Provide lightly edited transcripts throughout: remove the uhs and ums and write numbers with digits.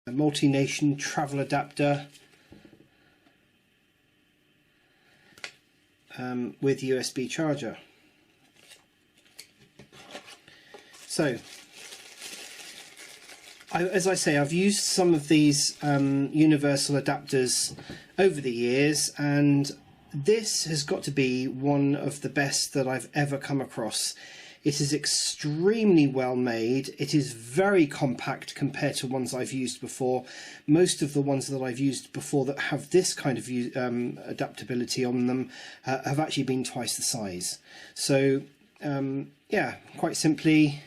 A multi-nation travel adapter with USB charger. So, as I say, I've used some of these universal adapters over the years, and this has got to be one of the best that I've ever come across. It is extremely well made. It is very compact compared to ones I've used before. Most of the ones that I've used before that have this kind of adaptability on them have actually been twice the size. So yeah, quite simply,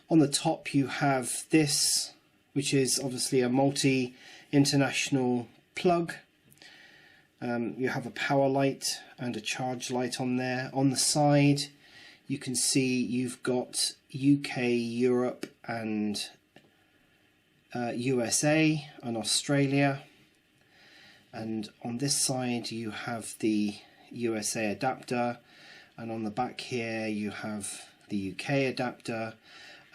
on the top you have this, which is obviously a multi-international plug. You have a power light and a charge light on there. On the side you can see you've got UK, Europe and USA and Australia, and on this side you have the USA adapter, and on the back here you have the UK adapter.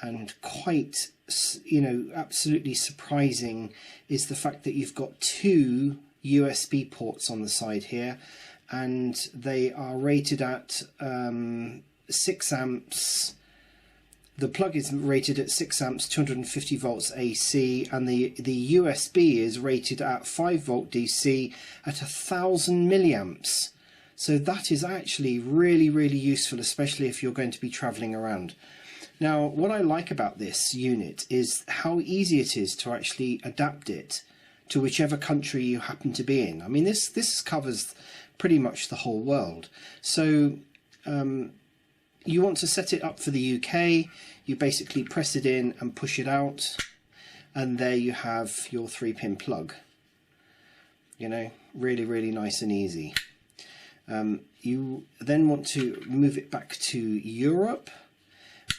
And quite, absolutely surprising is the fact that you've got two USB ports on the side here, and they are rated at 6 amps. The plug is rated at 6 amps, 250 volts AC, and the USB is rated at 5 volt DC at 1000 milliamps. So that is actually really, really useful, especially if you're going to be traveling around. Now, what I like about this unit is how easy it is to actually adapt it to whichever country you happen to be in. I mean, this covers pretty much the whole world. So you want to set it up for the UK, you basically press it in and push it out, and there you have your 3-pin plug. Really, really nice and easy. You then want to move it back to Europe,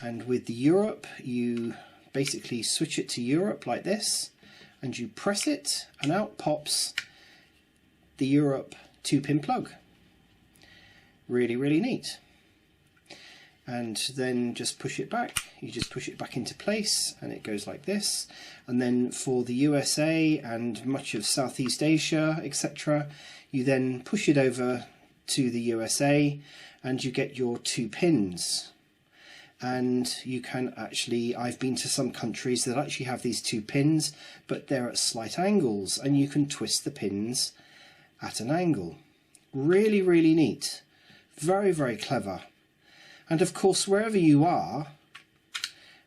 and with the Europe you basically switch it to Europe like this, and you press it and out pops the Europe 2-pin plug. Really, really neat. And then just push it back, you just push it back into place and it goes like this. And then for the USA and much of Southeast Asia, etc., you then push it over to the USA and you get your 2 pins. And you can actually, I've been to some countries that actually have these 2 pins, but they're at slight angles, and you can twist the pins at an angle. Really, really neat. Very, very clever. And of course, wherever you are,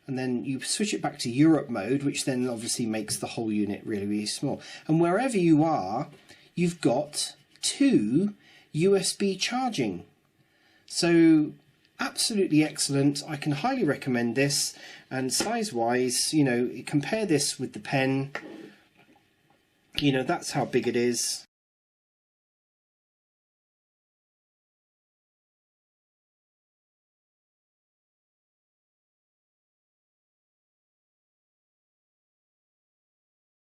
and then you switch it back to Europe mode, which then obviously makes the whole unit really, really small. And wherever you are, you've got 2 USB charging. So absolutely excellent. I can highly recommend this. And size wise, compare this with the pen, that's how big it is.